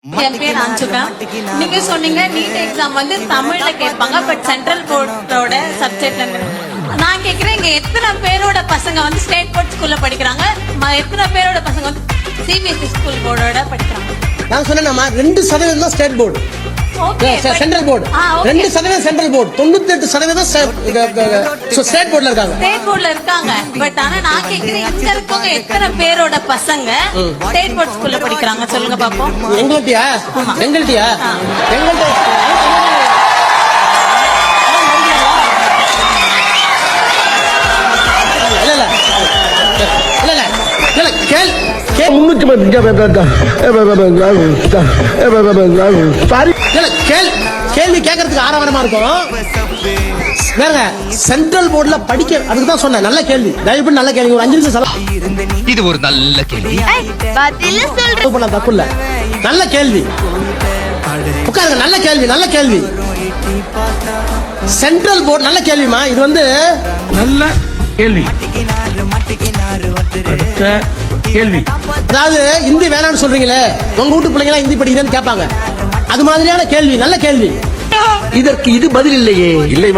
என் பேர் அஞ்சுகா. நீங்க சொன்னீங்க நீட் எக்ஸாம் வந்து தமிழ்ல கேட்பாங்க, பட் சென்ட்ரல் போர்டோட சப்ஜெக்ட்ல. நான் கேக்குறேன், இங்க எத்தனை பேரோட பசங்க வந்து ஸ்டேட் போர்ட் ஸ்கூல்ல படிக்கிறாங்க, எத்தனை பேரோட பசங்க வந்து சிபிஎஸ்இ ஸ்கூல் போர்டோட படிக்கிறாங்க? நான் சொன்னேன் 2% தான் state board, central board. 2% central board, 98% state போர்டுல இருக்காங்க. ஸ்டேட் போர்டுல இருக்காங்க, பட் ஆனா நான் கேக்குறேன், இங்க இருக்கவங்க எத்தனை பேரோட பசங்க ஸ்டேட் போர்ட் ஸ்கூல்ல படிக்கிறாங்க சொல்லுங்க பாப்போம். எங்கள்ட்டியா எங்கள்ட்டியா கேள்வி கேட்கறதுக்கு ஆரவாரமா இருக்கும். சென்ட்ரல் போர்டுல படிக்க, அதுக்கு தான் சொன்னேன். நல்ல கேள்வி, தயவுபடி நல்ல கேள்வி. ஒரு 5 நிமிஷம் இது ஒரு நல்ல கேள்வி. தப்பு இல்ல, நல்ல கேள்வி. உட்காருங்க. நல்ல கேள்வி, நல்ல கேள்வி. சென்ட்ரல் போர்டு நல்ல கேள்விமா. இது வந்து நல்ல கேள்வி. கேள்வி அதாவது ஹிந்தி வேணாம்னு சொல்றீங்களே, உங்க வீட்டு பிள்ளைங்களா ஹிந்தி படிக்கிறேன்னு கேட்பாங்க. அது மாதிரியான கேள்வி, நல்ல கேள்வி. இதற்கு இது பதில் இல்லையே. இல்லை.